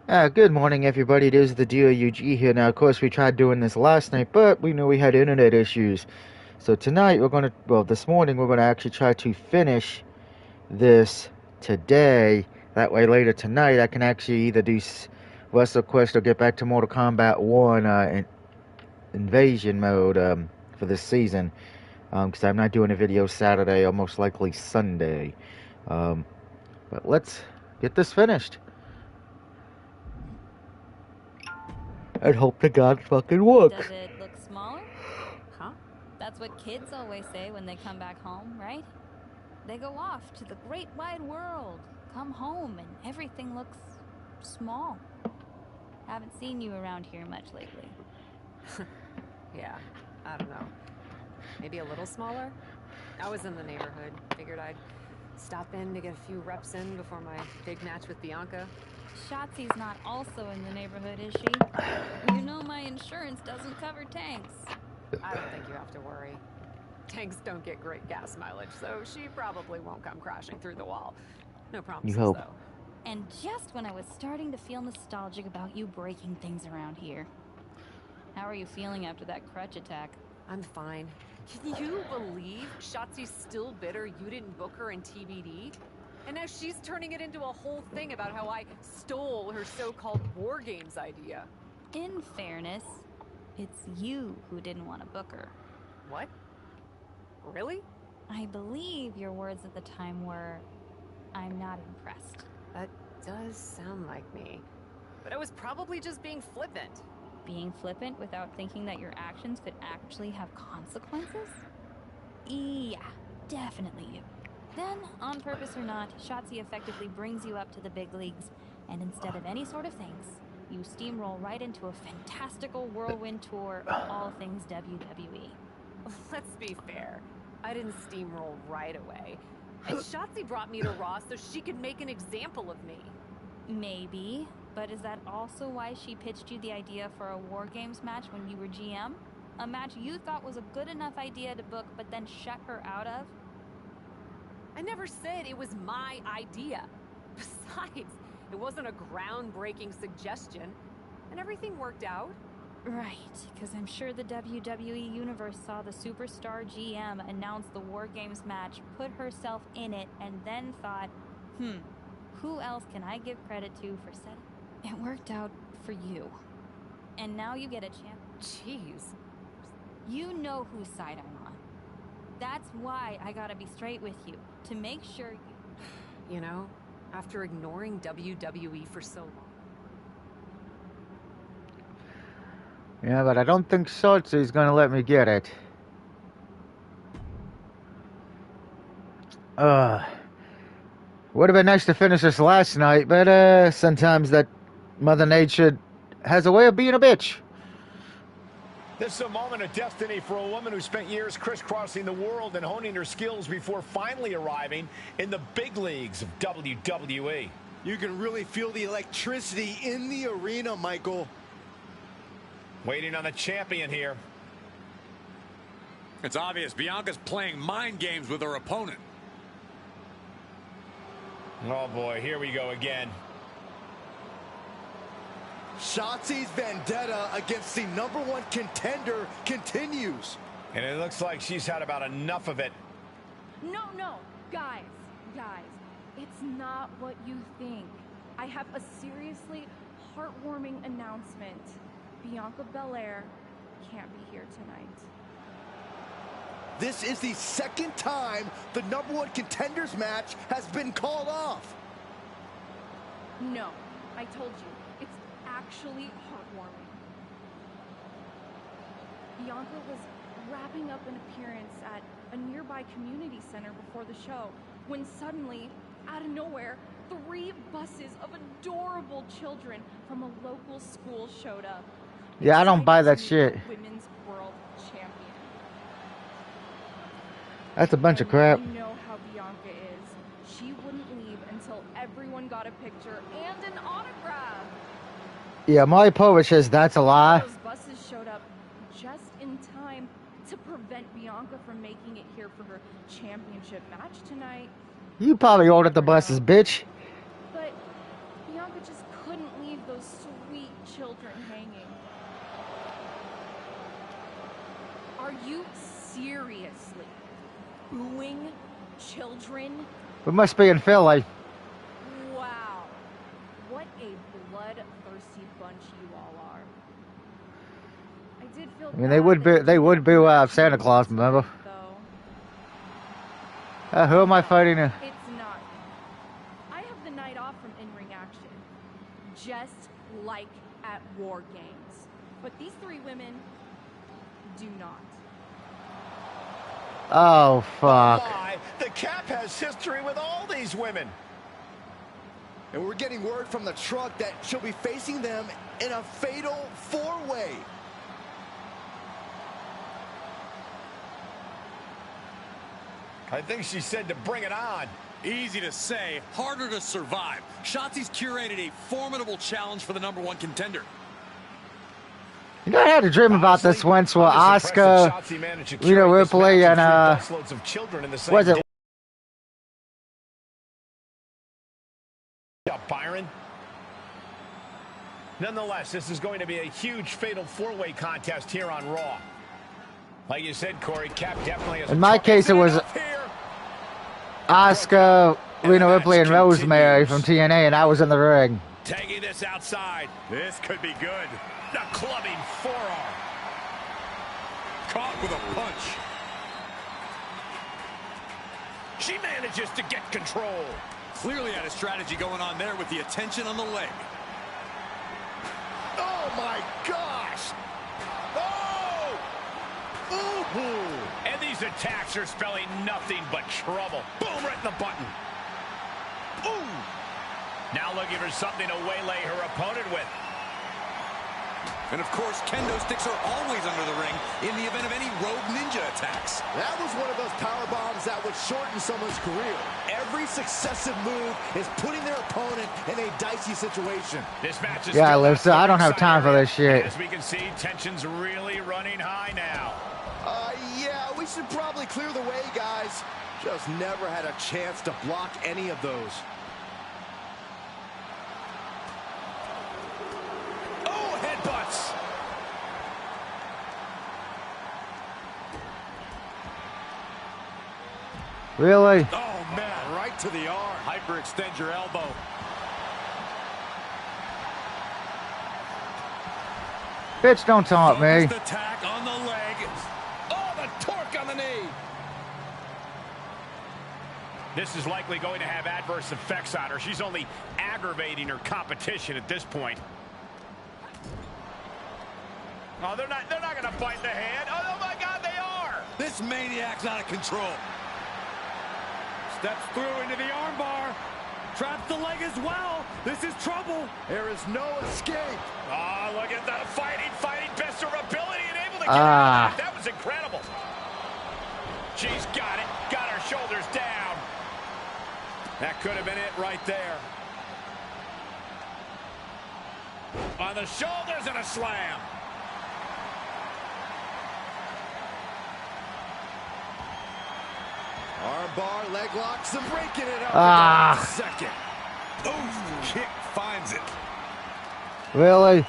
Good morning, everybody. It is the DOUG here. Now, of course, we tried doing this last night, but we knew we had internet issues. So tonight, this morning, we're going to actually try to finish this today. That way, later tonight, I can actually either do WrestleQuest or get back to Mortal Kombat 1 Invasion mode for this season. Because I'm not doing a video Saturday or most likely Sunday. But let's get this finished. And hope to God fucking works. Does it look smaller? Huh? That's what kids always say when they come back home, right? They go off to the great wide world, come home, and everything looks small. Haven't seen you around here much lately. Yeah, I don't know. Maybe a little smaller? I was in the neighborhood. Figured I'd stop in to get a few reps in before my big match with Bianca. Shotzi's not also in the neighborhood, is she? You know my insurance doesn't cover tanks. I don't think you have to worry. Tanks don't get great gas mileage, so she probably won't come crashing through the wall. No promises, You hope. though. And just when I was starting to feel nostalgic about you breaking things around here. How are you feeling after that crutch attack? I'm fine. Can you believe Shotzi's still bitter you didn't book her in TBD? And now she's turning it into a whole thing about how I stole her so-called War Games idea. In fairness, it's you who didn't want to book her. What? Really? I believe your words at the time were, "I'm not impressed." That does sound like me. But I was probably just being flippant. Being flippant without thinking that your actions could actually have consequences? Yeah, definitely you. Then, on purpose or not, Shotzi effectively brings you up to the big leagues, and instead of any sort of thanks, you steamroll right into a fantastical whirlwind tour of all things WWE. Let's be fair. I didn't steamroll right away. And Shotzi brought me to Raw so she could make an example of me. Maybe, but is that also why she pitched you the idea for a War Games match when you were GM? A match you thought was a good enough idea to book, but then shut her out of? I never said it was my idea. Besides, it wasn't a groundbreaking suggestion, and everything worked out. Right, because I'm sure the WWE Universe saw the superstar GM announce the War Games match, put herself in it, and then thought, who else can I give credit to for setting? It worked out for you. And now you get a chance. Jeez. You know whose side I'm on. That's why I gotta be straight with you, to make sure you... You know, after ignoring WWE for so long. Yeah, but I don't think Shotzi's gonna let me get it. Would have been nice to finish this last night, but sometimes that Mother Nature has a way of being a bitch. This is a moment of destiny for a woman who spent years crisscrossing the world and honing her skills before finally arriving in the big leagues of WWE. You can really feel the electricity in the arena, Michael. Waiting on the champion here. It's obvious Bianca's playing mind games with her opponent. Oh boy, here we go again. Shotzi's vendetta against the #1 contender continues. And it looks like she's had about enough of it. No, guys, it's not what you think. I have a seriously heartwarming announcement. Bianca Belair can't be here tonight. This is the second time the #1 contenders match has been called off. No, I told you, it's actually heartwarming. Bianca was wrapping up an appearance at a nearby community center before the show when suddenly, out of nowhere, 3 buses of adorable children from a local school showed up. Yeah, I don't buy that shit. Women's World Champion. That's a bunch of crap. You know how Bianca is. She wouldn't leave until everyone got a picture and an autograph. Yeah, Maury Povich says that's a lie. Those buses showed up just in time to prevent Bianca from making it here for her championship match tonight. You probably ordered the buses, bitch. But Bianca just couldn't leave those those sweet children hanging. Are you seriously booing children? We must be in Philly. Wow. What a bloodthirsty bunch you all are. I did feel I mean, they would boo Santa Claus, remember? Who am I fighting? It's not me. I have the night off from in-ring action. Just like at War Games. But these three women do not. Oh, fuck. Oh my, the Cap has history with all these women. And we're getting word from the truck that she'll be facing them in a fatal four-way. I think she said to bring it on. Easy to say, harder to survive. Shotzi's curated a formidable challenge for the #1 contender. You know, I had a dream about this once where Asuka, Ripley, and, was it? Byron. Nonetheless, this is going to be a huge fatal four-way contest here on Raw. Like you said, Corey, Cap definitely has. In my case, it was Asuka, Rhea Ripley, and Rosemary from TNA, and I was in the ring. Taking this outside. This could be good. The clubbing forearm. Caught with a punch. She manages to get control. Clearly had a strategy going on there with the attention on the leg. Oh my gosh! Oh! Ooh! And these attacks are spelling nothing but trouble. Boom, right in the button. Ooh! Now looking for something to waylay her opponent with. And of course, kendo sticks are always under the ring in the event of any rogue ninja attacks. That was one of those power bombs that would shorten someone's career. Every successive move is putting their opponent in a dicey situation. This match is Yeah, Lisa, I don't have time for this shit. As we can see, tension's really running high now. Yeah, we should probably clear the way, guys. Just never had a chance to block any of those. Oh, headbutts. Really? Oh, man, right to the arm. Hyperextend your elbow. Bitch, don't taunt me. Focused attack on the leg. Oh, the torque on the knee. This is likely going to have adverse effects on her. She's only aggravating her competition at this point. Oh, they're not going to bite the hand. Oh my God, they are. This maniac's out of control. Steps through into the armbar. Traps the leg as well. This is trouble. There is no escape. Oh, look at that fighting best of her ability and able to get out of that. That was incredible. She's got it. Got her shoulders down. That could have been it right there. On the shoulders and a slam. Armbar, leg locks, and breaking it up. Second. Oh, kick finds it. Really?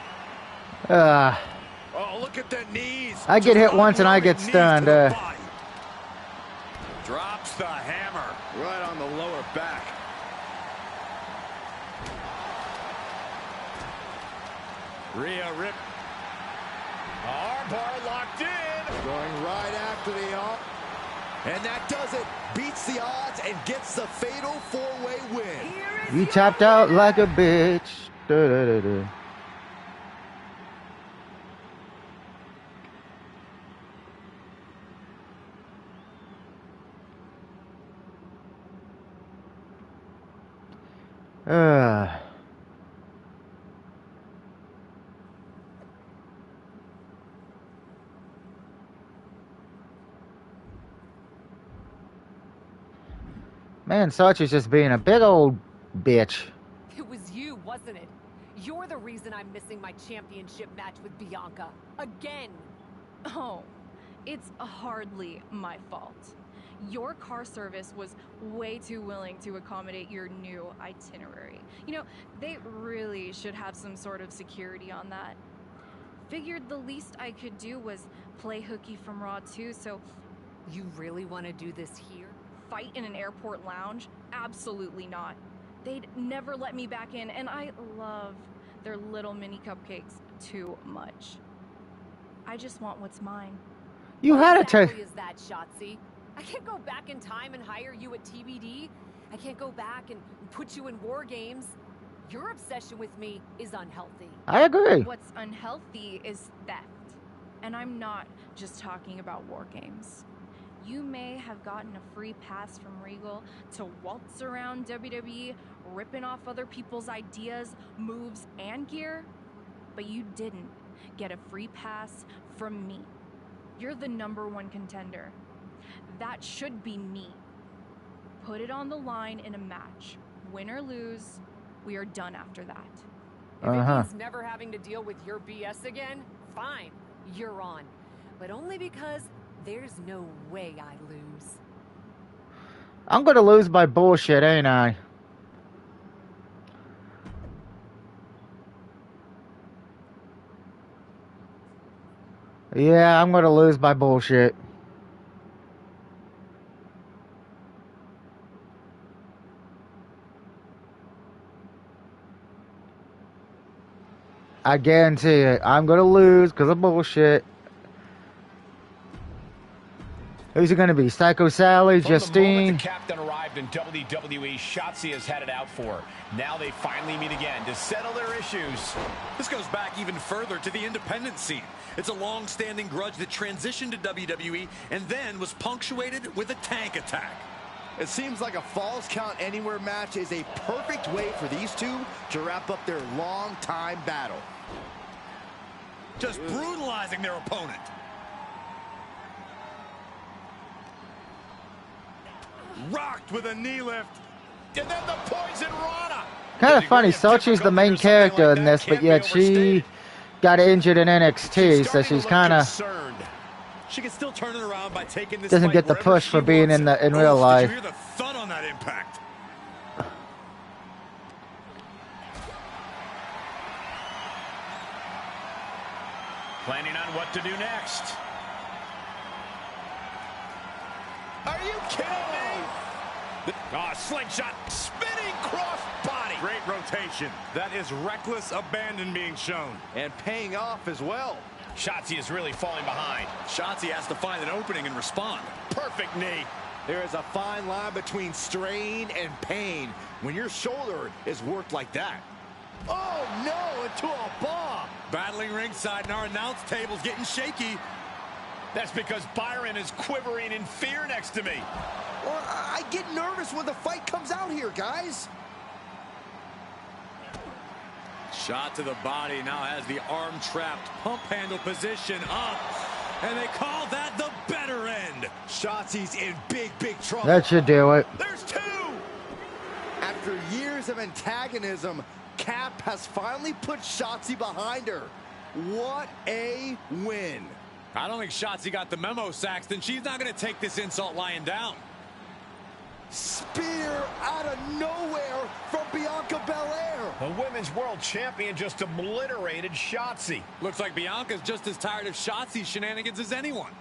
Oh, look at the knees. I get hit once and I get stunned. Drops the hammer. Right on the lower back. Rhea Rip. Armbar locked in. Going right after the arm. And that does it. Beats the odds and gets the fatal four-way win. You tapped out like a bitch. Da, da, da, da. Man, Sachi's just being a big old bitch. It was you, wasn't it? You're the reason I'm missing my championship match with Bianca. Again. Oh, it's hardly my fault. Your car service was way too willing to accommodate your new itinerary. You know, they really should have some sort of security on that. Figured the least I could do was play hooky from Raw 2, so... You really want to do this here? Fight in an airport lounge? Absolutely not. They'd never let me back in, and I love their little mini cupcakes too much. I just want what's mine. You What had to exactly take. is that, Shotzi? I can't go back in time and hire you at TBD. I can't go back and put you in War Games. Your obsession with me is unhealthy. I agree. What's unhealthy is theft. And I'm not just talking about War Games. You may have gotten a free pass from Regal to waltz around WWE, ripping off other people's ideas, moves, and gear, but you didn't get a free pass from me. You're the #1 contender. That should be me. Put it on the line in a match. Win or lose, we are done after that. If it means never having to deal with your BS again, fine, you're on. But only because there's no way I lose. I'm gonna lose by bullshit, ain't I? Yeah, I'm gonna lose by bullshit. I guarantee it. I'm gonna lose because of bullshit. Who's it gonna be? Psycho Sally, From the moment Justine? the captain arrived in WWE, Shotzi has had it out for her. Now they finally meet again to settle their issues. This goes back even further to the independent scene. It's a long-standing grudge that transitioned to WWE and then was punctuated with a tank attack. It seems like a Falls Count Anywhere match is a perfect way for these two to wrap up their long-time battle. Just brutalizing their opponent. Rocked with a knee lift. And then the Poison Rana. Kind of funny. Sochi's the main character in this, but yet she got injured in NXT, so she's kind of She can still turn it around by taking this doesn't fight get the wherever push she for being wants in it. real Did life. you hear the thud on that impact? Planning on what to do next. Are you kidding me? Oh, slingshot, spinning cross body. Great rotation. That is reckless abandon being shown. And paying off as well. Shotzi is really falling behind. Shotzi has to find an opening and respond. Perfect knee. There is a fine line between strain and pain when your shoulder is worked like that. Oh no, into a bomb. Battling ringside and our announce table's getting shaky. That's because Byron is quivering in fear next to me. Well, I get nervous when the fight comes out here, guys. Shot to the body, now has the arm trapped, pump handle position up, and they call that the better end. Shotzi's in big trouble. That should do it. There's two. After years of antagonism, Cap has finally put Shotzi behind her. What a win. I don't think Shotzi got the memo, Saxton. She's not going to take this insult lying down. Spear out of nowhere from Bianca Belair. The Women's World Champion just obliterated Shotzi. Looks like Bianca's just as tired of Shotzi's shenanigans as anyone.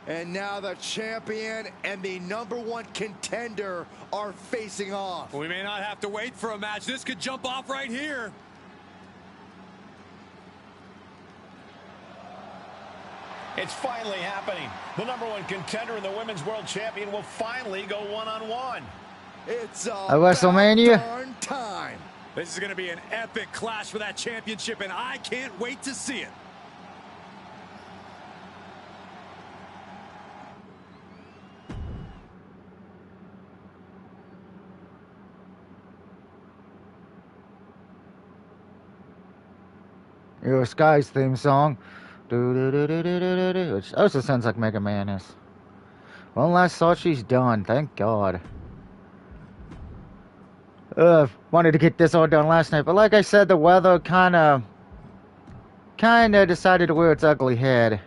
And now the champion and the #1 contender are facing off. We may not have to wait for a match. This could jump off right here. It's finally happening. The #1 contender and the Women's World Champion will finally go one-on-one. It's At WrestleMania? darn time. This is going to be an epic clash for that championship, and I can't wait to see it. Your Sky's theme song. Which also sounds like Mega Man is. One last thought, she's done. Thank God. Wanted to get this all done last night, but like I said, the weather kind of decided to rear its ugly head.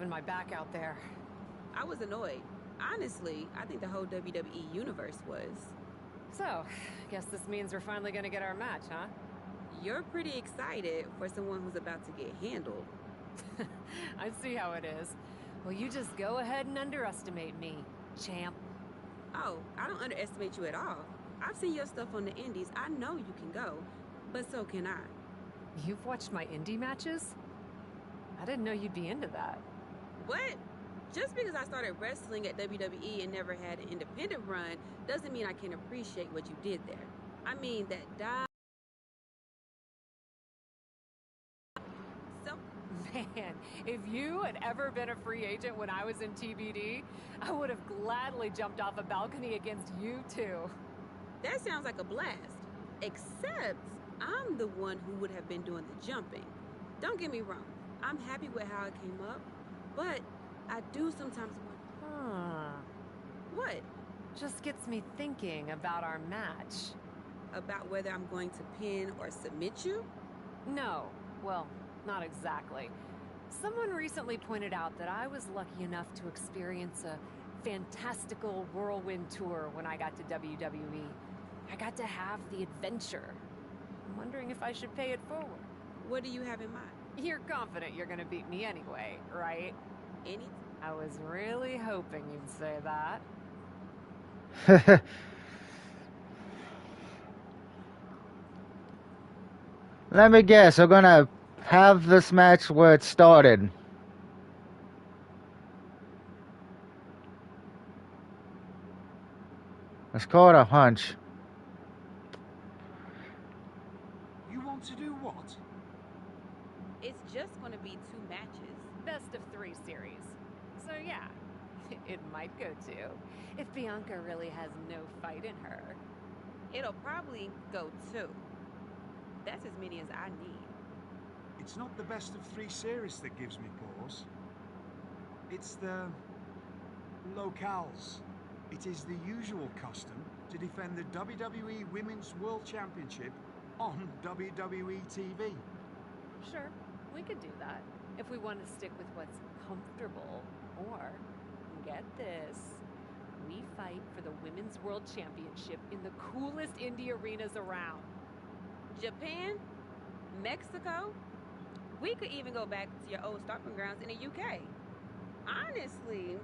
having my back out there. I was annoyed. Honestly, I think the whole WWE universe was. So, guess this means we're finally gonna get our match, huh? You're pretty excited for someone who's about to get handled. I see how it is. Well, you just go ahead and underestimate me, champ. Oh, I don't underestimate you at all. I've seen your stuff on the indies. I know you can go, but so can I. You've watched my indie matches? I didn't know you'd be into that. What? Just because I started wrestling at WWE and never had an independent run doesn't mean I can appreciate what you did there. I mean, that So, Man, if you had ever been a free agent when I was in TBD, I would have gladly jumped off a balcony against you too. that sounds like a blast. Except, I'm the one who would have been doing the jumping. Don't get me wrong. I'm happy with how it came up, but I do sometimes wonder, what? Just gets me thinking about our match. About whether I'm going to pin or submit you? No, well, not exactly. Someone recently pointed out that I was lucky enough to experience a fantastical whirlwind tour when I got to WWE. I got to have the adventure. I'm wondering if I should pay it forward. What do you have in mind? You're confident you're gonna beat me anyway, right? I was really hoping you'd say that. Let me guess, we're gonna have this match where it started. Let's call it a hunch. You want to do what? It's just going to be 2 matches. Best of 3 series. So yeah, it might go 2. If Bianca really has no fight in her. It'll probably go 2. That's as many as I need. It's not the best of 3 series that gives me pause. It's the locales. It is the usual custom to defend the WWE Women's World Championship on WWE TV. Sure, we could do that if we want to stick with what's comfortable. Or, get this, we fight for the Women's World Championship in the coolest indie arenas around. Japan? Mexico? We could even go back to your old stomping grounds in the UK. Honestly,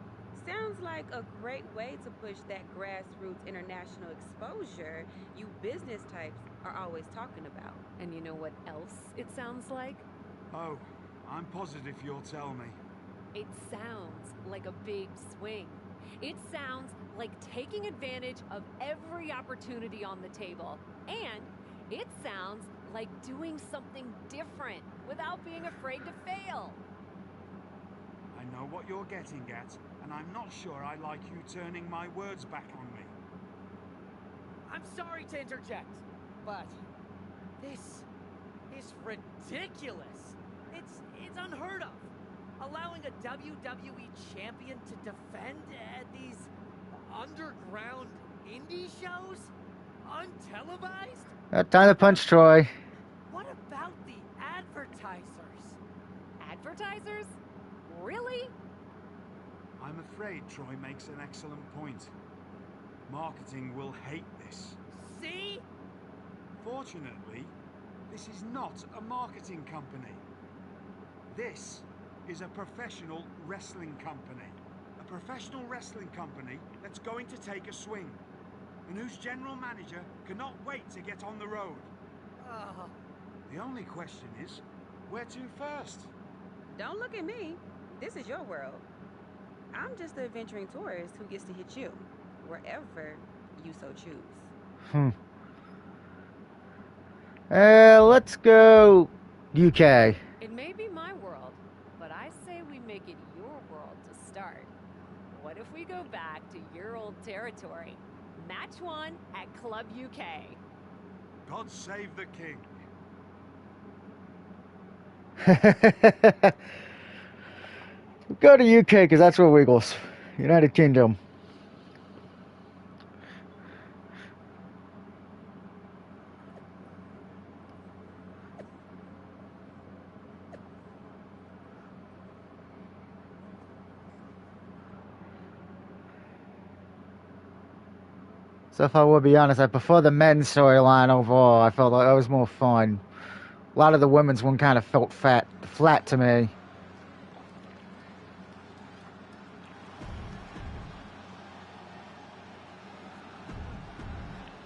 sounds like a great way to push that grassroots international exposure you business types are always talking about. And you know what else it sounds like? Oh, I'm positive you'll tell me. It sounds like a big swing. It sounds like taking advantage of every opportunity on the table. And it sounds like doing something different without being afraid to fail. I know what you're getting at, and I'm not sure I like you turning my words back on me. I'm sorry to interject, but this is ridiculous. It's unheard of. Allowing a WWE champion to defend at these underground indie shows? Untelevised? Time to punch Troy. What about the advertisers? Advertisers? Really? I'm afraid Troy makes an excellent point. Marketing will hate this. See? Fortunately, this is not a marketing company. This is a professional wrestling company. A professional wrestling company that's going to take a swing, and whose general manager cannot wait to get on the road. The only question is, where to first? Don't look at me. This is your world. I'm just the adventuring tourist who gets to hit you, wherever you so choose. Let's go UK. It may be my world, but I say we make it your world to start. What if we go back to your old territory? Match 1 at Club UK. God save the king. Go to UK because that's where Wiggles. United Kingdom. So if I would be honest, I prefer the men's storyline overall. I felt like that was more fun. A lot of the women's one kind of felt flat to me.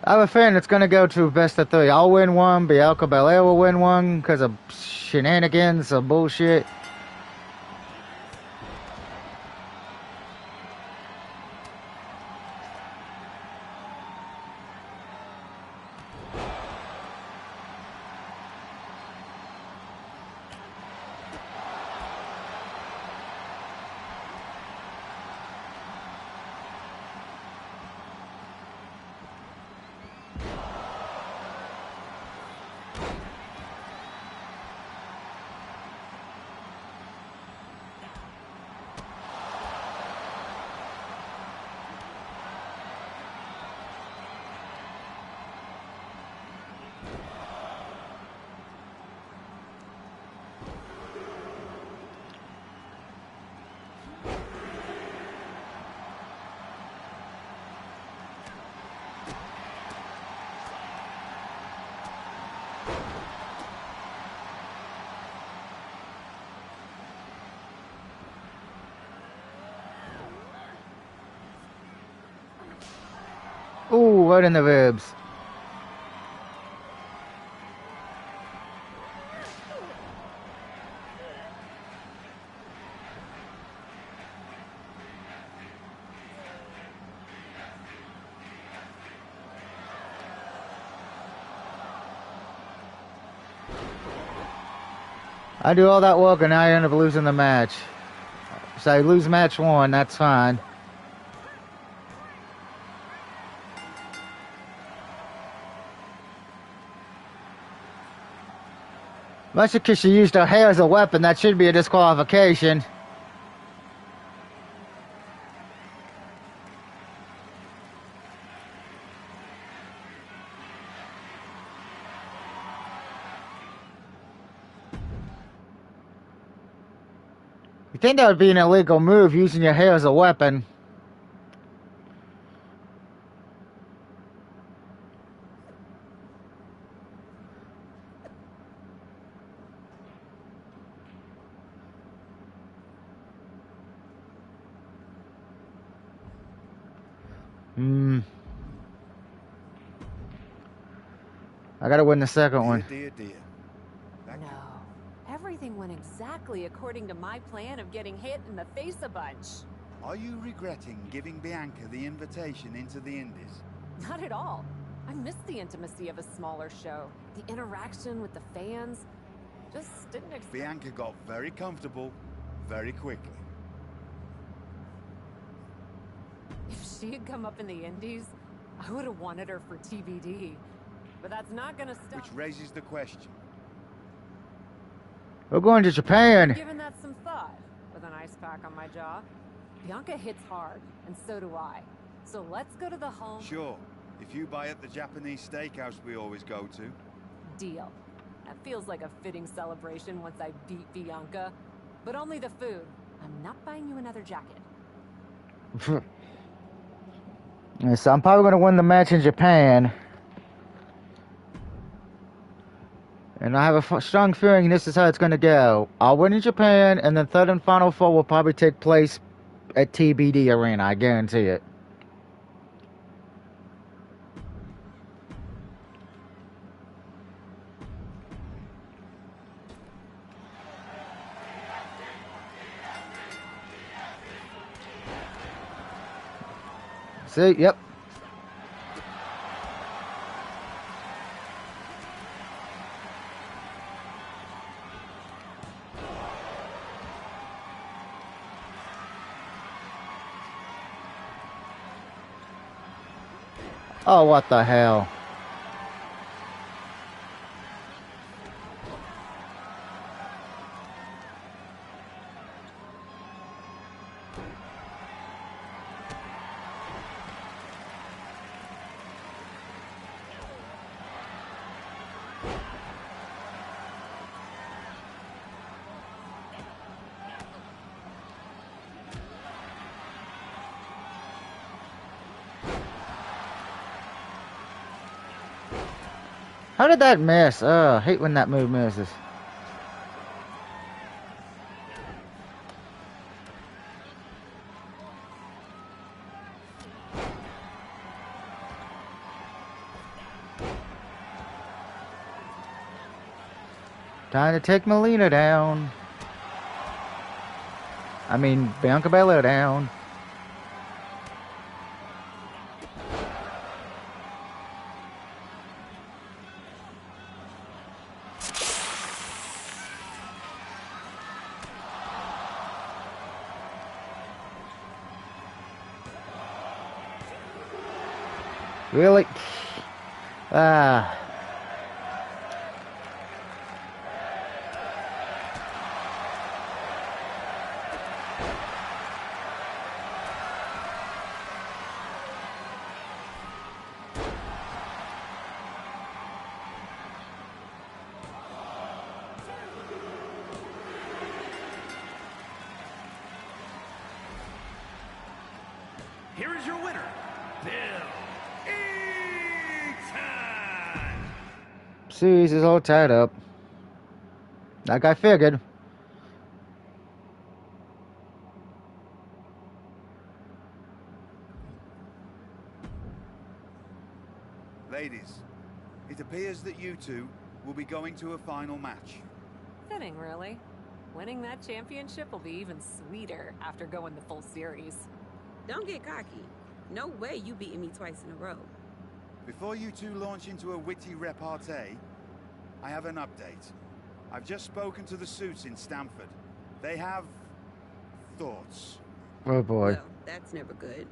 I have a feeling it's going to go to best of 3. I'll win one, Bianca Belair will win one because of shenanigans or bullshit. Ooh, right in the ribs. I do all that work and now I end up losing the match. So I lose match 1, that's fine. Much because she used her hair as a weapon, that should be a disqualification. You think that would be an illegal move, using your hair as a weapon? I gotta win the second one. No. Everything went exactly according to my plan of getting hit in the face a bunch. Are you regretting giving Bianca the invitation into the Indies? Not at all. I missed the intimacy of a smaller show. The interaction with the fans. Just didn't expect... Bianca got very comfortable very quickly. If she had come up in the Indies, I would have wanted her for TBD. But that's not gonna stop. Which raises the question. We're going to Japan. Given that some thought, with an ice pack on my jaw. Bianca hits hard, and so do I. So let's go to the home. Sure. If you buy at the Japanese steakhouse we always go to. Deal. That feels like a fitting celebration once I beat Bianca. But only the food. I'm not buying you another jacket. So I'm probably going to win the match in Japan. And I have a strong feeling this is how it's going to go. I'll win in Japan, and then third and final 4 will probably take place at TBD Arena. I guarantee it. See? Yep. Oh, what the hell? How did that miss? I hate when that move misses. Time to take Melina down. I mean, Bianca Belair down. Really? Ah. Here is your winner, Bill Eaton. See, he's all tied up. Like I figured. Ladies, it appears that you two will be going to a final match. Fitting, really. Winning that championship will be even sweeter after going the full series. Don't get cocky. No way you beating me twice in a row. Before you two launch into a witty repartee, I have an update. I've just spoken to the suits in Stamford. They have thoughts. Oh boy. Well, that's never good.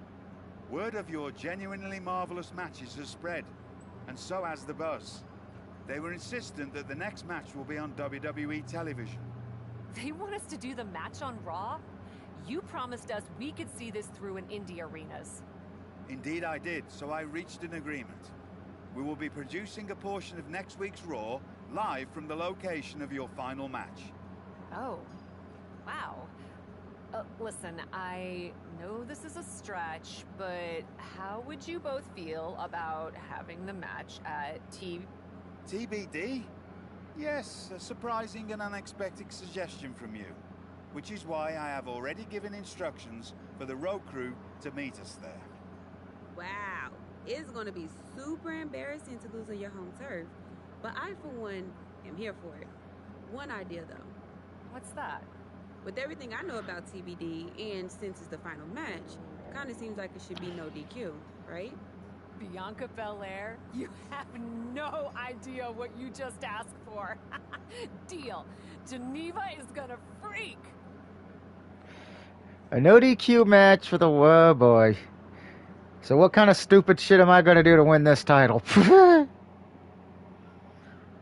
Word of your genuinely marvelous matches has spread, and so has the buzz. They were insistent that the next match will be on WWE television. They want us to do the match on Raw? You promised us we could see this through in indie arenas. Indeed I did, so I reached an agreement. We will be producing a portion of next week's Raw live from the location of your final match. Oh, wow. Listen, I know this is a stretch, but how would you both feel about having the match at TBD? Yes, a surprising and unexpected suggestion from you. Which is why I have already given instructions for the road crew to meet us there. Wow. It's gonna be super embarrassing to lose on your home turf. But I, for one, am here for it. One idea, though. What's that? With everything I know about TBD, and since it's the final match, kinda seems like it should be no DQ, right? Bianca Belair? You have no idea what you just asked for. Deal. Geneva is gonna freak. A no DQ match for the boy. So what kind of stupid shit am I gonna do to win this title?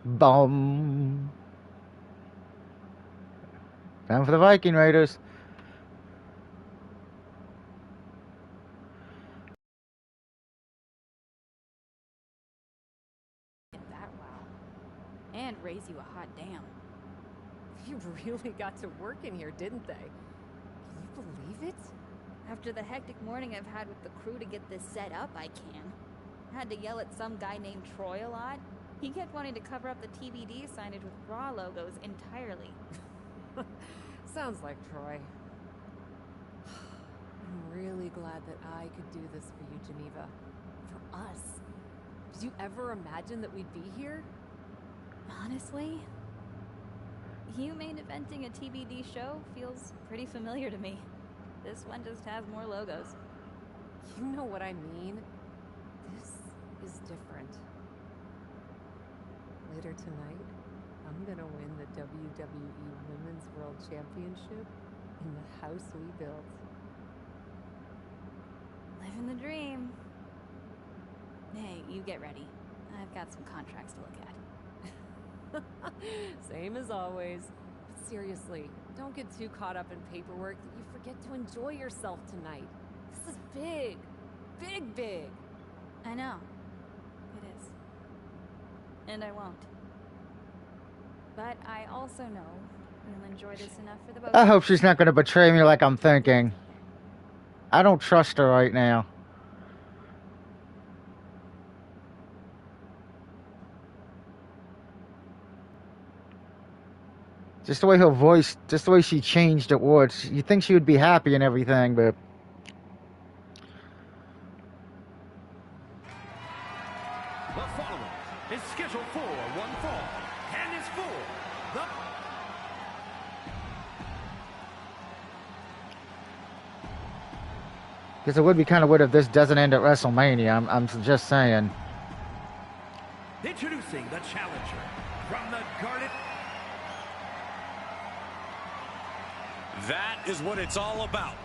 Bum. Time for the Viking Raiders. That wow. And raise you a hot damn. You really got to work in here, didn't they? Can you believe it? After the hectic morning I've had with the crew to get this set up, I can. Had to yell at some guy named Troy a lot. He kept wanting to cover up the TBD signage with Raw logos entirely. Sounds like Troy. I'm really glad that I could do this for you, Geneva. For us. Did you ever imagine that we'd be here? Honestly, you main eventing a TBD show feels pretty familiar to me. This one just has more logos. You know what I mean? This is different. Later tonight, I'm gonna win the WWE Women's World Championship in the house we built. Living the dream. Hey, you get ready. I've got some contracts to look at. Same as always. But seriously, don't get too caught up in paperwork that you forget to enjoy yourself tonight. This is big. Big, big. I know. It is. And I won't. But I also know you'll enjoy this enough for the both. I hope she's not gonna betray me like I'm thinking. I don't trust her right now. Just the way her voice, just the way she changed the words. You think she would be happy and everything, but... The following is scheduled for one fall and is for the... Because it would be kind of weird if this doesn't end at WrestleMania. I'm just saying. Introducing the challenger from the Garnet. That is what it's all about.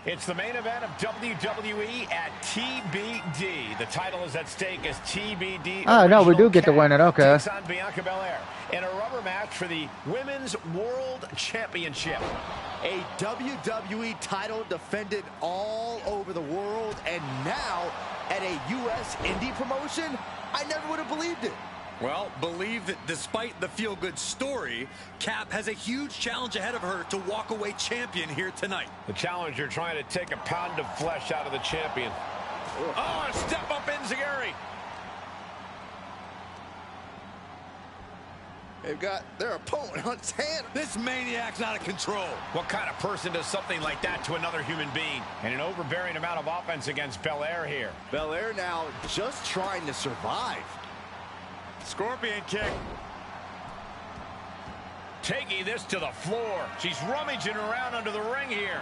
It's the main event of WWE at TBD. The title is at stake as TBD. Oh, no, we do get to win it. Okay. Takes on Bianca Belair in a rubber match for the Women's World Championship. A WWE title defended all over the world, and now at a U.S. indie promotion? I never would have believed it. Well, believe that despite the feel-good story, Cap has a huge challenge ahead of her to walk away champion here tonight. The challenger trying to take a pound of flesh out of the champion. Oh, a step up enziguri. They've got their opponent on its hand. This maniac's out of control. What kind of person does something like that to another human being? And an overbearing amount of offense against Belair here. Belair now just trying to survive. Scorpion kick. Taking this to the floor. She's rummaging around under the ring here.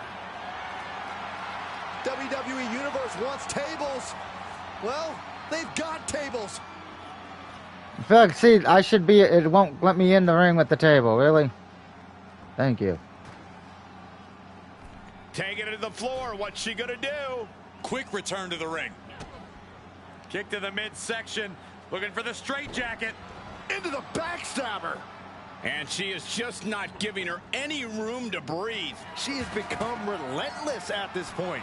WWE Universe wants tables. Well, they've got tables. I feel like, see, I should be, it won't let me in the ring with the table, really? Thank you. Taking it to the floor. What's she gonna do? Quick return to the ring. Kick to the midsection. Looking for the straitjacket. Into the backstabber. And she is just not giving her any room to breathe. She has become relentless at this point.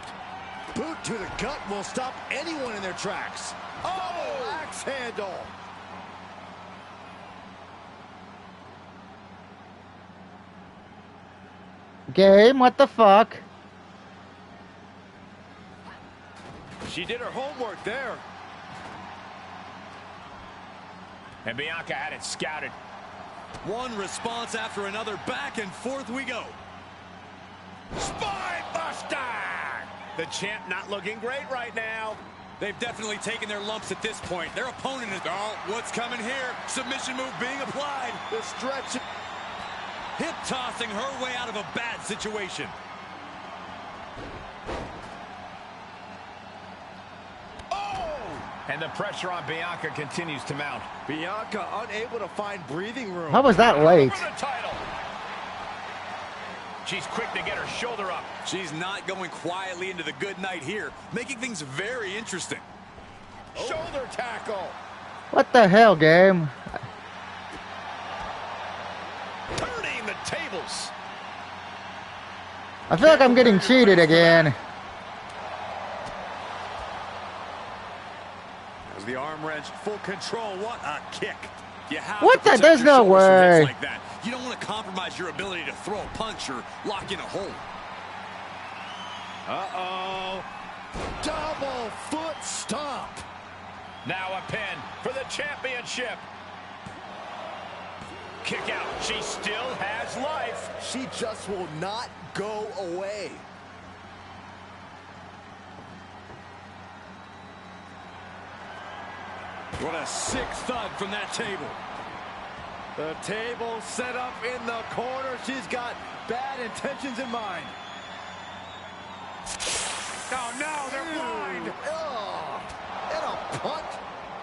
Boot to the gut will stop anyone in their tracks. Oh, axe handle. Game, what the fuck? She did her homework there. And Bianca had it scouted. One response after another. Back and forth we go. Spine buster! The champ not looking great right now. They've definitely taken their lumps at this point. Their opponent is... Oh, what's coming here? Submission move being applied. The stretch. Hip tossing her way out of a bad situation. And the pressure on Bianca continues to mount. Bianca unable to find breathing room. How was that late? For the title. She's quick to get her shoulder up. She's not going quietly into the good night here, making things very interesting. Shoulder tackle. What the hell, game? Turning the tables. I feel like I'm getting cheated again. As the arm wrench, full control. What a kick. You have what the? There's no way. Like that. You don't want to compromise your ability to throw a punch or lock in a hold. Uh-oh. Double foot stomp. Now a pin for the championship. Kick out. She still has life. She just will not go away. What a sick thud from that table. The table set up in the corner. She's got bad intentions in mind. Oh no, they're blind. Oh, and a punt.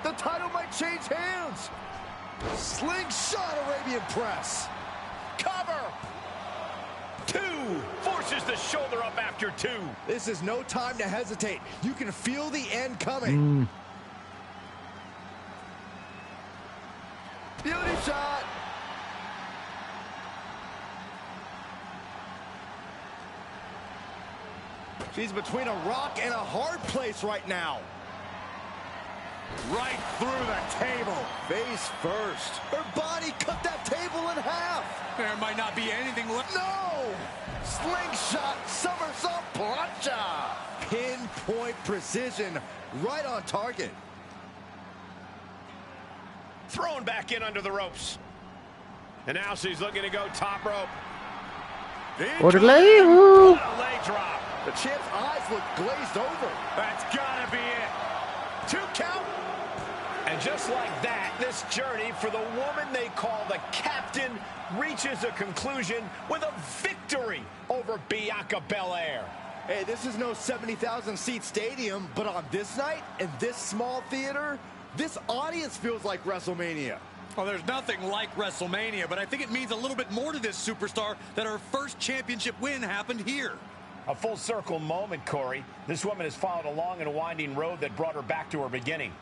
The title might change hands. Slingshot Arabian press. Cover. Two. Forces the shoulder up after two. This is no time to hesitate. You can feel the end coming. Beauty shot. She's between a rock and a hard place right now. Right through the table. Face first. Her body cut that table in half. There might not be anything left. No! Slingshot somersault plancha. Pinpoint precision. Right on target. Thrown back in under the ropes. And now she's looking to go top rope. What a leg drop. The champ's eyes look glazed over. That's gotta be it. 2 count. And just like that, this journey for the woman they call the Captain reaches a conclusion with a victory over Bianca Belair. Hey, this is no 70,000-seat stadium, but on this night, in this small theater, this audience feels like WrestleMania. Well, there's nothing like WrestleMania, but I think it means a little bit more to this superstar that her first championship win happened here. A full circle moment, Corey. This woman has followed along in a winding road that brought her back to her beginning.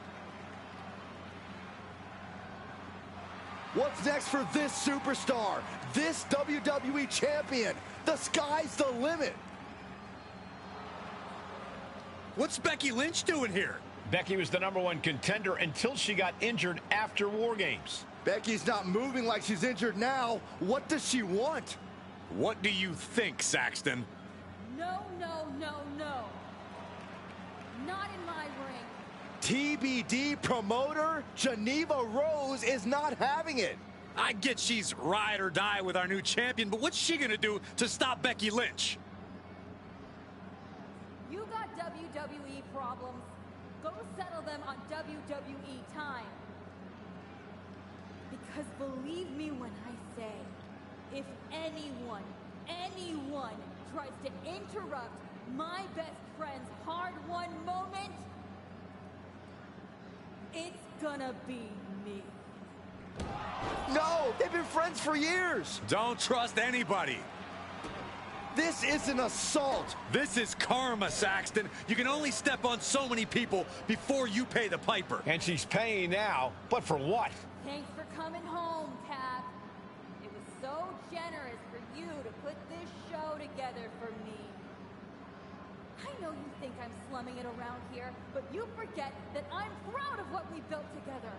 What's next for this superstar, this WWE champion? The sky's the limit. What's Becky Lynch doing here? Becky was the #1 contender until she got injured after War Games. Becky's not moving like she's injured now. What does she want? What do you think, Saxton? No, no, no, no. Not in my ring. TBD promoter Geneva Rose is not having it. I get she's ride or die with our new champion, but what's she gonna do to stop Becky Lynch? You got WWE problems. Go settle them on WWE time. Because believe me when I say, if anyone tries to interrupt my best friend's hard-won moment, it's gonna be me. No, they've been friends for years. Don't trust anybody. This is an assault. This is karma, Saxton. You can only step on so many people before you pay the piper. And she's paying now, but for what? Thanks for coming home, Cap. It was so generous for you to put this show together for me. I know you think I'm slumming it around here, but you forget that I'm proud of what we built together.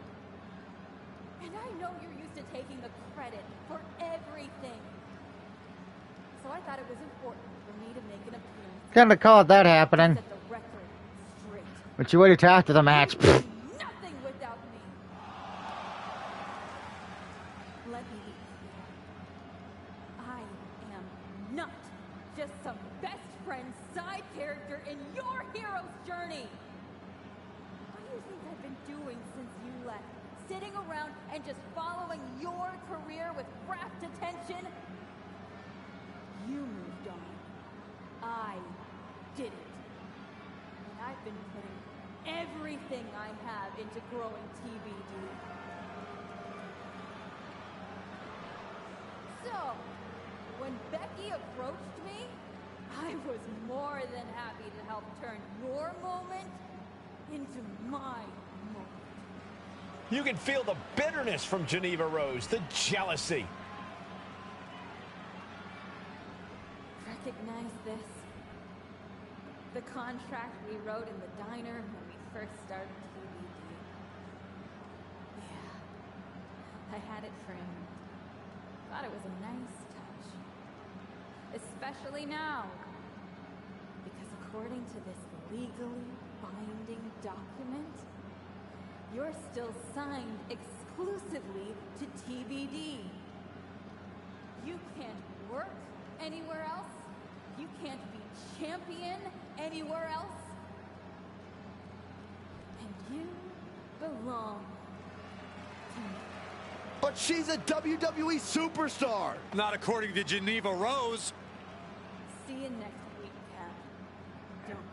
And I know you're used to taking the credit for everything. So I thought it was important for me to make an appearance. Couldn't have called that happening. Set the record straight. But you waited till after the match. Nothing without me. Let me be clear. I am not just some best friend side character in your hero's journey. What do you think I've been doing since you left? Sitting around and just following your career with rapt attention? You moved on. I did it. And I've been putting everything I have into growing TBD. So, when Becky approached me, I was more than happy to help turn your moment into my moment. You can feel the bitterness from Geneva Rose, the jealousy. Recognize this? The contract we wrote in the diner when we first started TBD. Yeah, I had it framed. Thought it was a nice touch. Especially now. Because according to this legally binding document, you're still signed exclusively to TBD. You can't work anywhere else. You can't be champion anywhere else. And you belong to me. But she's a WWE superstar. Not according to Geneva Rose. See you next week, Cap. Don't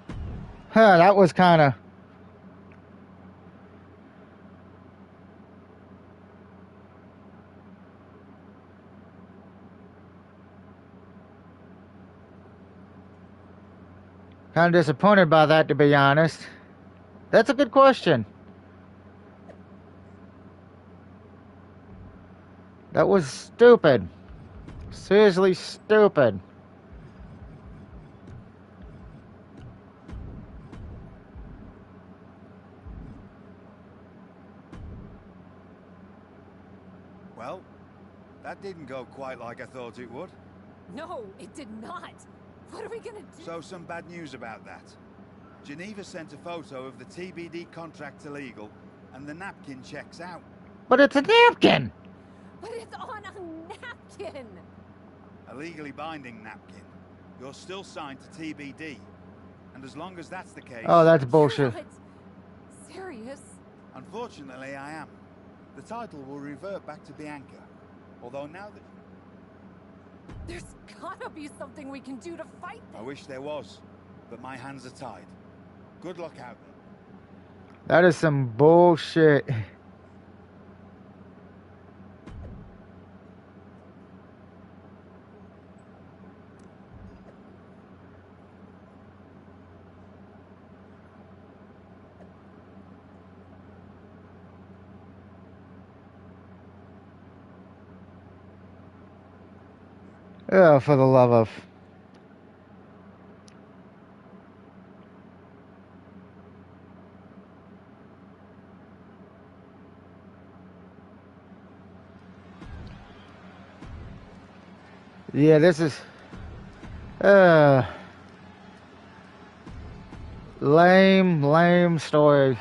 be late. Huh, that was kind of... kind of disappointed by that, to be honest. That's a good question. That was stupid. Seriously stupid. Well, that didn't go quite like I thought it would. No, it did not. What are we gonna do? So some bad news about that. Geneva sent a photo of the TBD contract to legal and the napkin checks out. But it's a napkin! But it's on a napkin! A legally binding napkin. You're still signed to TBD. And as long as that's the case... Oh, that's bullshit. You're not serious? Unfortunately, I am. The title will revert back to Bianca. Although now that... There's gotta be something we can do to fight this. I wish there was, but my hands are tied. Good luck out there. That is some bullshit. Oh, for the love of... Yeah, this is... lame story.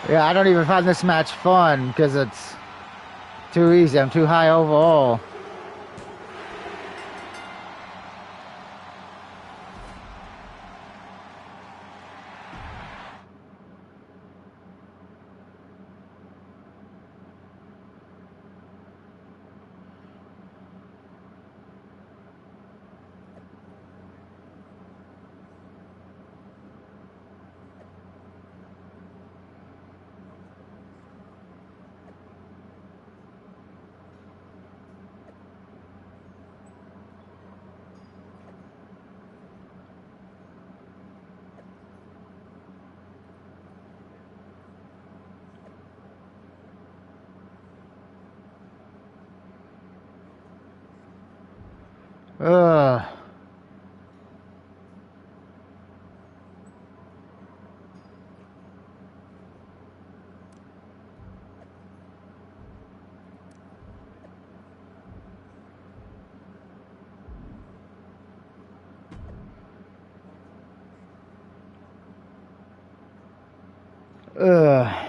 Yeah, I don't even find this match fun because it's too easy. I'm too high overall. Ugh. Ugh.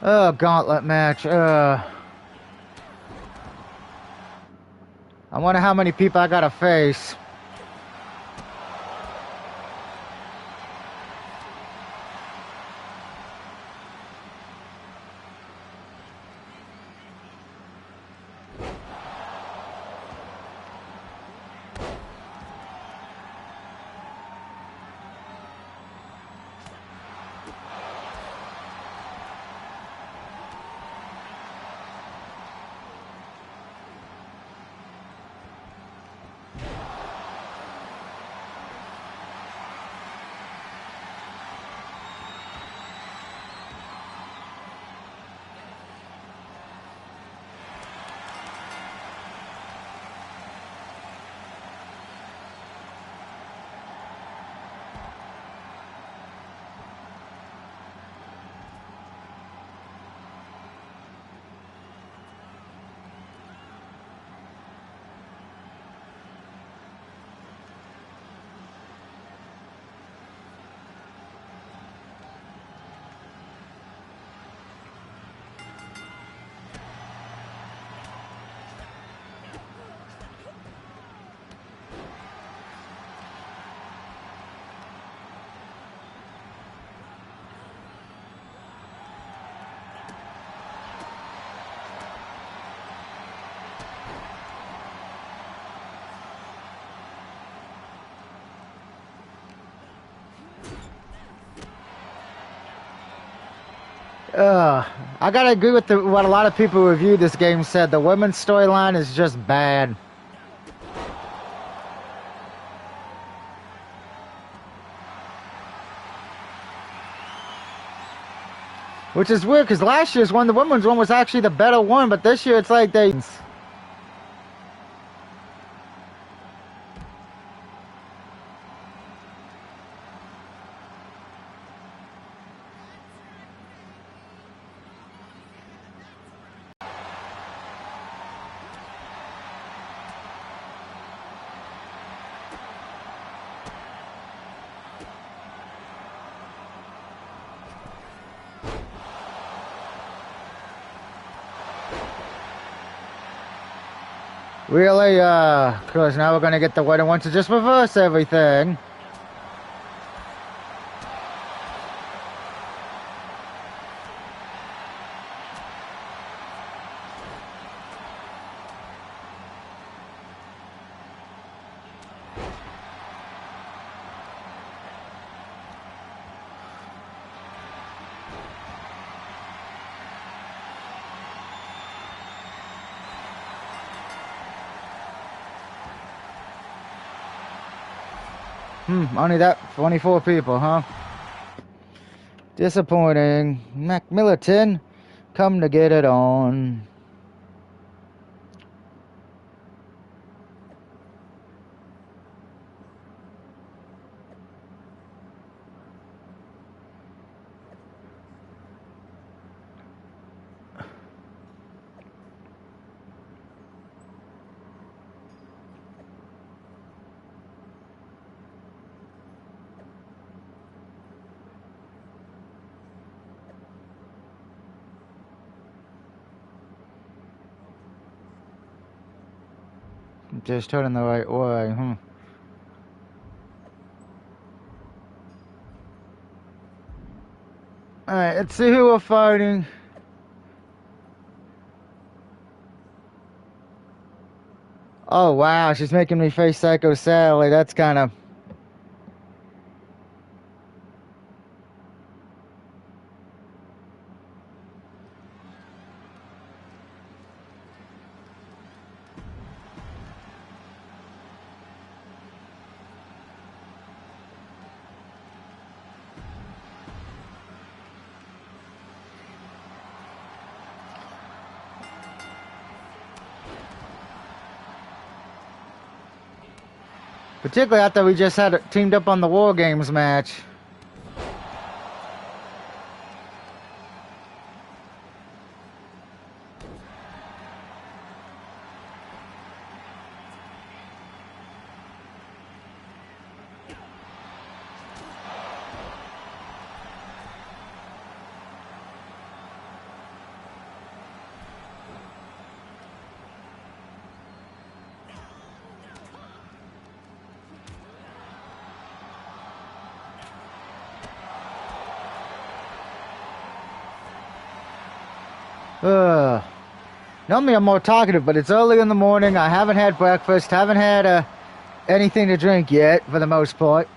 Oh, gauntlet match. I wonder how many people I gotta face. I gotta agree with what a lot of people who reviewed this game said. The women's storyline is just bad. Which is weird, because last year's one, the women's one, was actually the better one, but this year it's like they... Really, because now we're gonna get the winner one to just reverse everything. Only that 24 people, huh? Disappointing. Macmillan, come to get it on. Just turning the right way, Alright, let's see who we're fighting. Oh, wow, she's making me face Psycho Sally. That's kind of... Particularly after we just had teamed up on the War Games match. Normally I'm more talkative, but it's early in the morning. I haven't had breakfast, haven't had anything to drink yet, for the most part.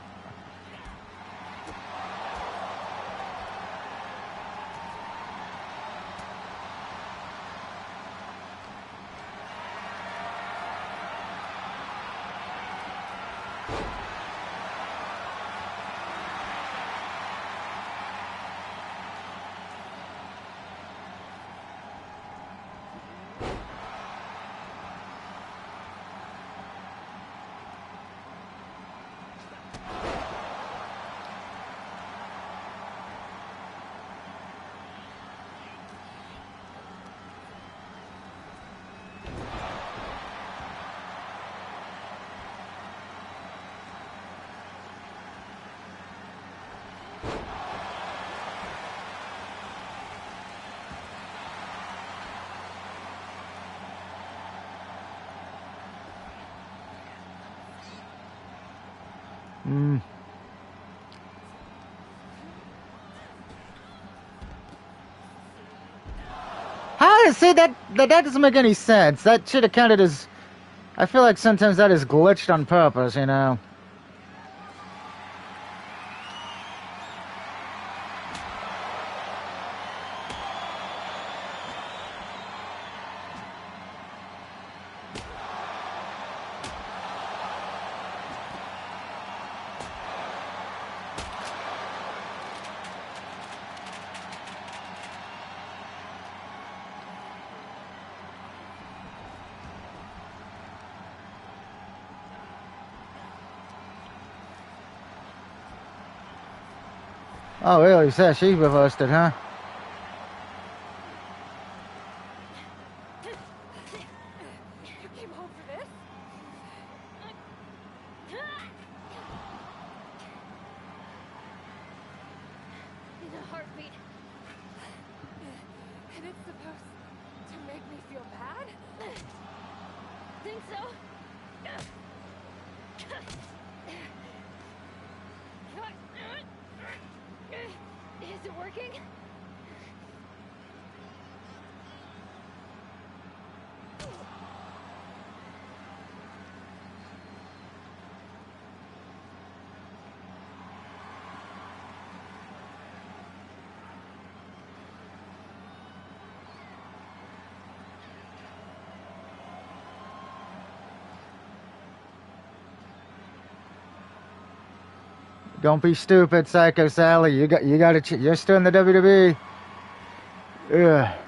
See, that doesn't make any sense. That should have counted as... I feel like sometimes that is glitched on purpose, you know. Oh, really? So she reversed it, huh? You came home for this? In a heartbeat. And it's supposed to make me feel bad? Think so? Is it working? Don't be stupid, Psycho Sally. You're still in the WWE. Ugh.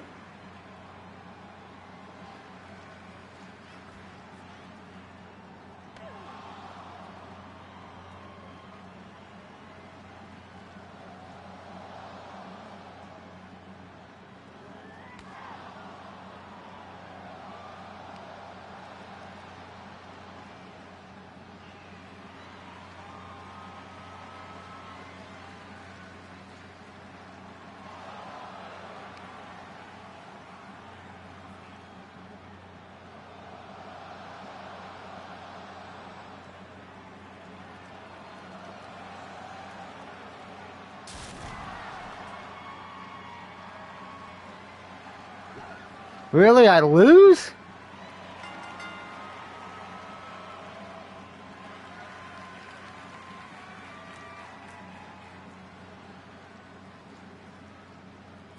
Really? I lose?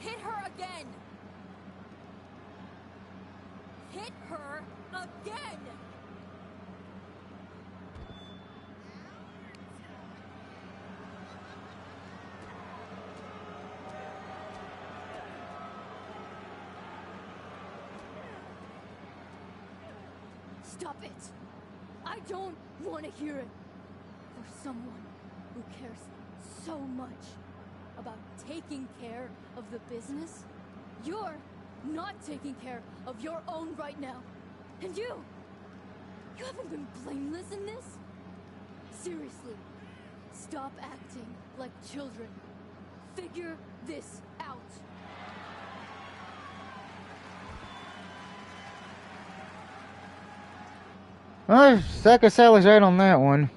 Hit her again! Hit her again! Stop it! I don't want to hear it. For someone who cares so much about taking care of the business, you're not taking care of your own right now. And you haven't been blameless in this? Seriously, stop acting like children. Figure this out. Well, Psycho Sally's right on that one.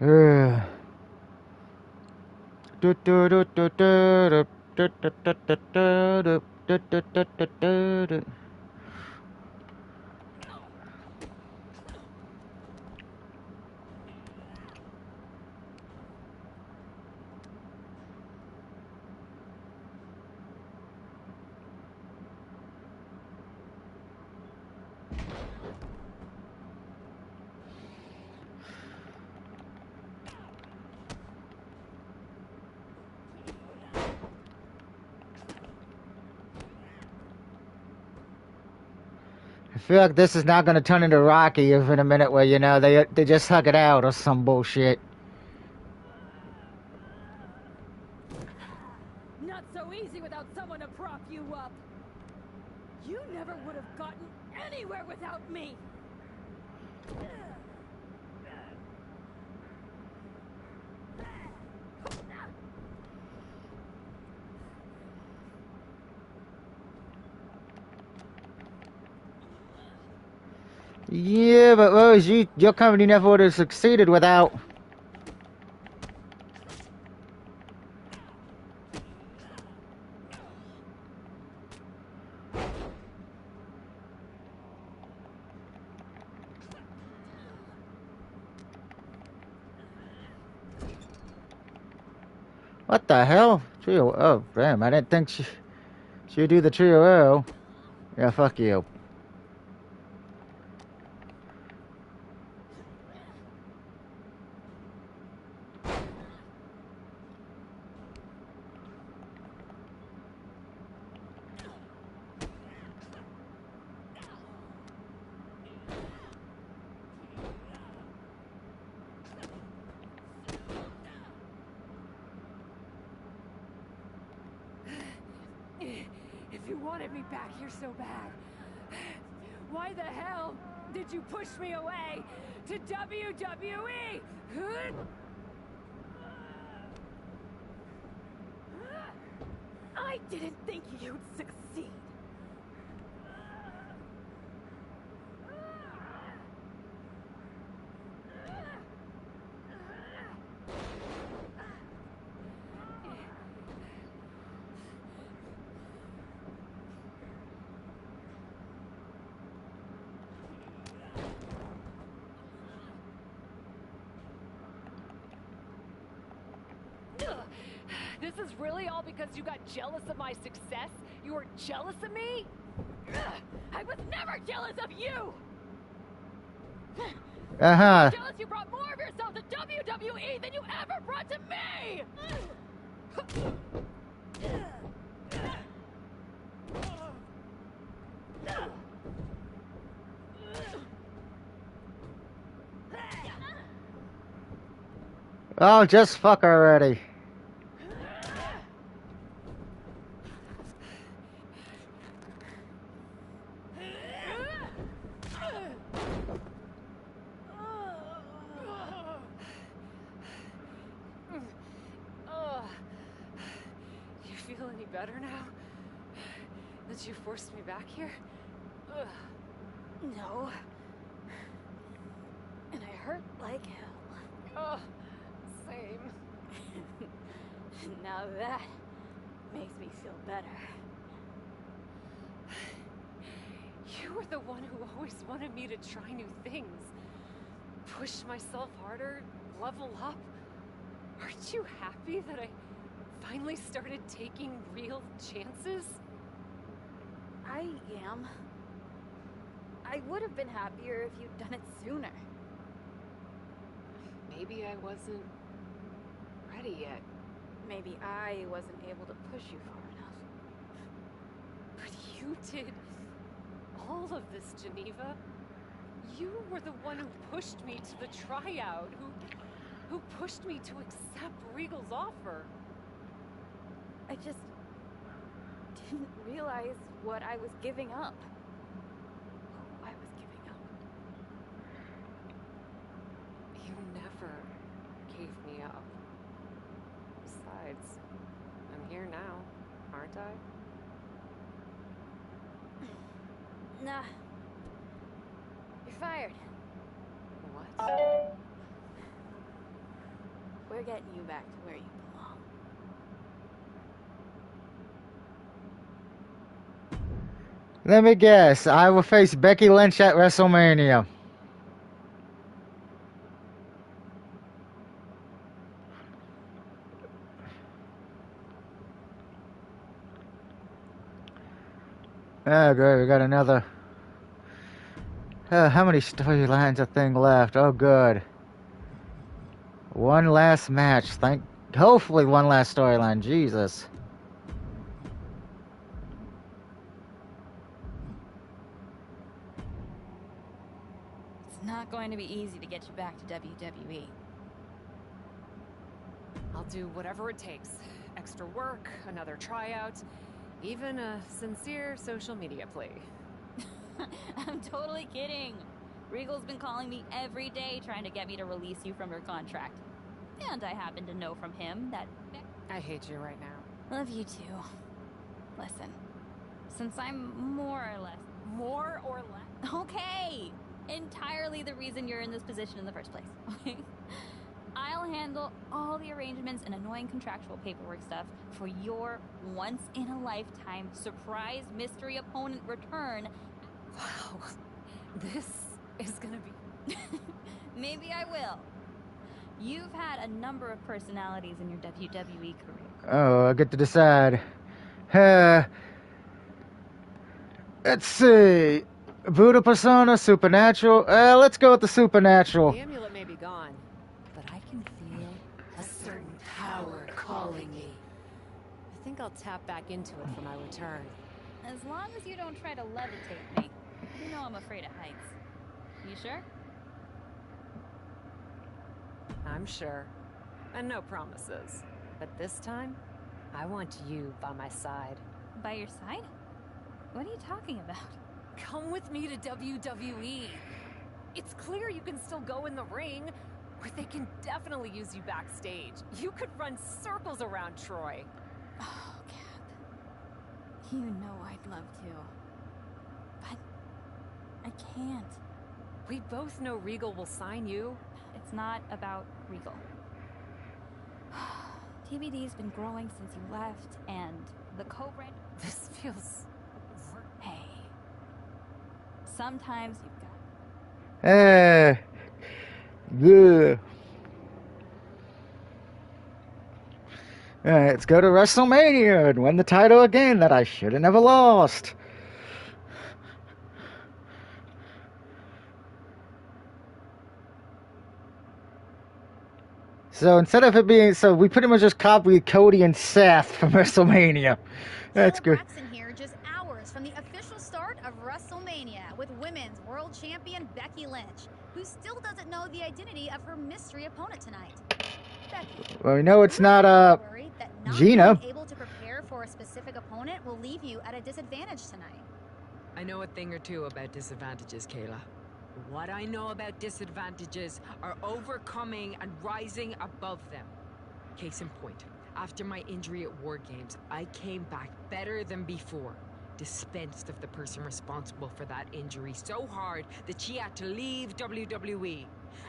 Ugh. I feel like this is not going to turn into Rocky in a minute where, you know, they just hug it out or some bullshit. Not so easy without someone to prop you up. You never would have gotten anywhere without me. Yeah, but Rose, your company never would have succeeded without... What the hell? Gee, oh, damn, I didn't think So you do the trio. Yeah, fuck you. If you wanted me back here so bad, why the hell did you push me away to WWE? I didn't think you'd succeed. This is really all because you got jealous of my success? You were jealous of me? I was never jealous of you! Uh-huh. Jealous you brought more of yourself to WWE than you ever brought to me! Oh, just fuck already. You feel any better now? That you forced me back here? No. And I hurt like hell. Oh, same. Now that makes me feel better. You were the one who always wanted me to try new things. Push myself harder, level up. Aren't you happy that I finally started taking real chances? I am. I would have been happier if you'd done it sooner. Maybe I wasn't ready yet. Maybe I wasn't able to push you far enough. But you did all of this, Geneva. You were the one who pushed me to the tryout, who pushed me to accept Regal's offer. I just didn't realize what I was giving up. Who I was giving up. You never gave me up. Besides, I'm here now, aren't I? Nah. You're fired. What? We're getting you back to where you belong. Let me guess. I will face Becky Lynch at WrestleMania. Oh, great. We got another. How many storylines a thing left? Oh, good. One last match. Hopefully one last storyline. Jesus. It's not going to be easy to get you back to WWE. I'll do whatever it takes. Extra work, another tryout, even a sincere social media plea. I'm totally kidding. Regal's been calling me every day trying to get me to release you from your contract. And I happen to know from him that... I hate you right now. Love you too. Listen, since I'm more or less... More or less? Okay! Entirely the reason you're in this position in the first place, okay? I'll handle all the arrangements and annoying contractual paperwork stuff for your once-in-a-lifetime surprise mystery opponent return. Wow, this is gonna be... Maybe I will. You've had a number of personalities in your WWE career. Oh, I get to decide. Let's see. Buddha persona, supernatural. Let's go with the supernatural. The amulet may be gone, but I can feel a certain power calling me. I think I'll tap back into it for my return. As long as you don't try to levitate me. You know I'm afraid of heights. You sure? I'm sure. And no promises. But this time, I want you by my side. By your side? What are you talking about? Come with me to WWE. It's clear you can still go in the ring, or they can definitely use you backstage. You could run circles around Troy. Oh, Cap. You know I'd love to. But I can't. We both know Regal will sign you. It's not about Regal. TBD's been growing since you left, and the co-brand... This feels... Hey. Sometimes you've got... Good. Alright, let's go to WrestleMania and win the title again that I should have never lost. So instead of it being, so we pretty much just copied Cody and Seth from WrestleMania. That's good. Braxton here, just hours from the official start of WrestleMania with Women's World Champion Becky Lynch, who still doesn't know the identity of her mystery opponent tonight. Becky, well, we know it's not worried that Gina. Not being able to prepare for a specific opponent will leave you at a disadvantage tonight. I know a thing or two about disadvantages, Kayla. What I know about disadvantages are overcoming and rising above them. Case in point, after my injury at War Games, I came back better than before. Dispensed of the person responsible for that injury so hard that she had to leave WWE.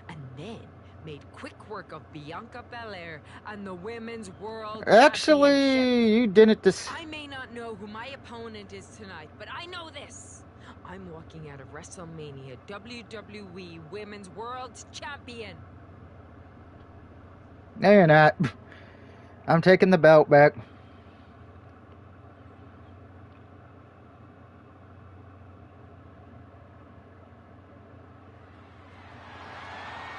And then made quick work of Bianca Belair and the Women's World Actually, you didn't I may not know who my opponent is tonight, but I know this. I'm walking out of WrestleMania WWE Women's World Champion. No, you're not. I'm taking the belt back.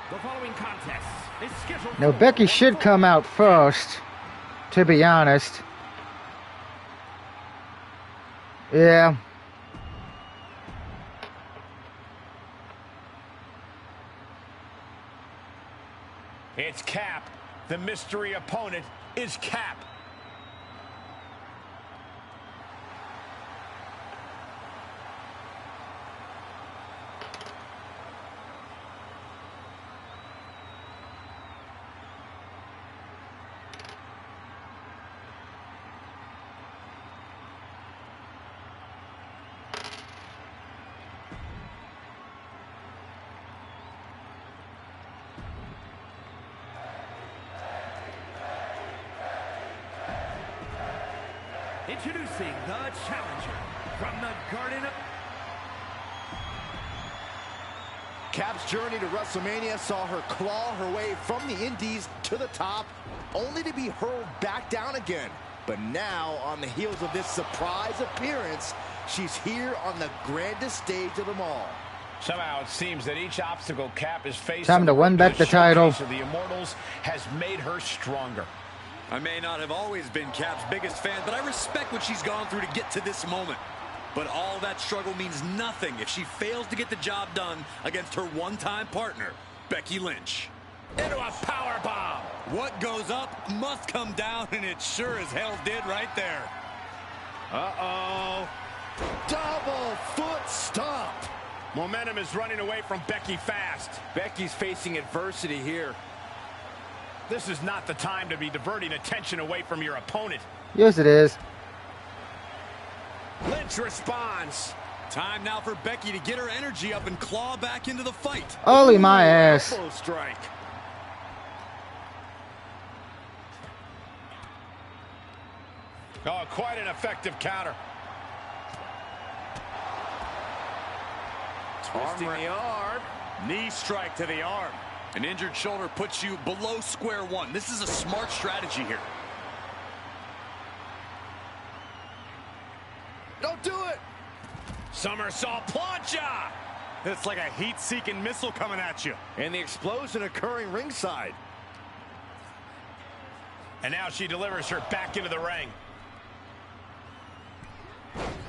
The following contest is scheduled. Now, Becky should come out first, to be honest. Yeah. It's Cap. The mystery opponent is Cap. Introducing the challenger from the Garden of... Cap's journey to WrestleMania saw her claw her way from the Indies to the top, only to be hurled back down again. But now, on the heels of this surprise appearance, she's here on the grandest stage of them all. Somehow it seems that each obstacle Cap is facing... Time to win back the title. ...of the Immortals has made her stronger. I may not have always been Cap's biggest fan, but I respect what she's gone through to get to this moment. But all that struggle means nothing if she fails to get the job done against her one-time partner, Becky Lynch. Into a powerbomb. What goes up must come down, and it sure as hell did right there. Uh-oh. Double foot stomp. Momentum is running away from Becky fast. Becky's facing adversity here. This is not the time to be diverting attention away from your opponent. Yes, it is. Lynch responds. Time now for Becky to get her energy up and claw back into the fight. Holy my ass. Elbow strike. Oh, quite an effective counter. Twisting the arm. Knee strike to the arm. An injured shoulder puts you below square one. This is a smart strategy here. Don't do it. Somersault plancha. It's like a heat-seeking missile coming at you. And the explosion occurring ringside. And now she delivers her back into the ring.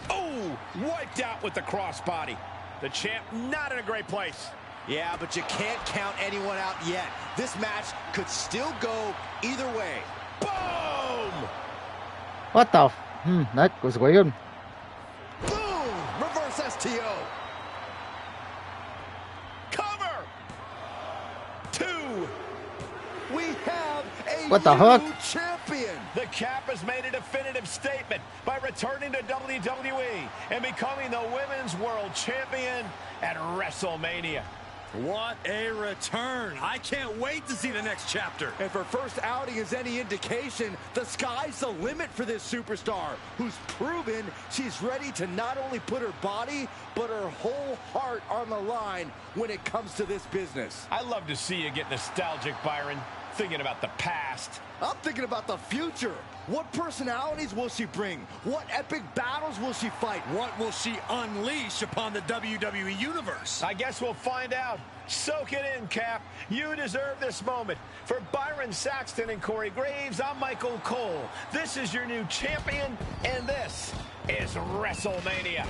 Oh, wiped out with the crossbody. The champ not in a great place. Yeah, but you can't count anyone out yet. This match could still go either way. Boom! What the? That was weird. Boom! Reverse STO. Cover! 2. We have a What the new heck? champion. The Cap has made a definitive statement by returning to WWE and becoming the Women's World Champion at WrestleMania. What a return. I can't wait to see the next chapter. And for first outing is any indication, the sky's the limit for this superstar, who's proven she's ready to not only put her body, but her whole heart on the line when it comes to this business. I love to see you get nostalgic, Byron, thinking about the past. I'm thinking about the future. What personalities will she bring? What epic battles will she fight? What will she unleash upon the WWE Universe? I guess we'll find out. Soak it in, Cap. You deserve this moment. For Byron Saxton and Corey Graves, I'm Michael Cole. This is your new champion, and this is WrestleMania.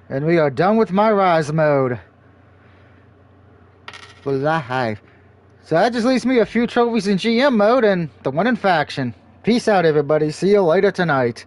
And we are done with Myrise mode. Live. So that just leaves me a few trophies in GM mode and the winning faction. Peace out, everybody. See you later tonight.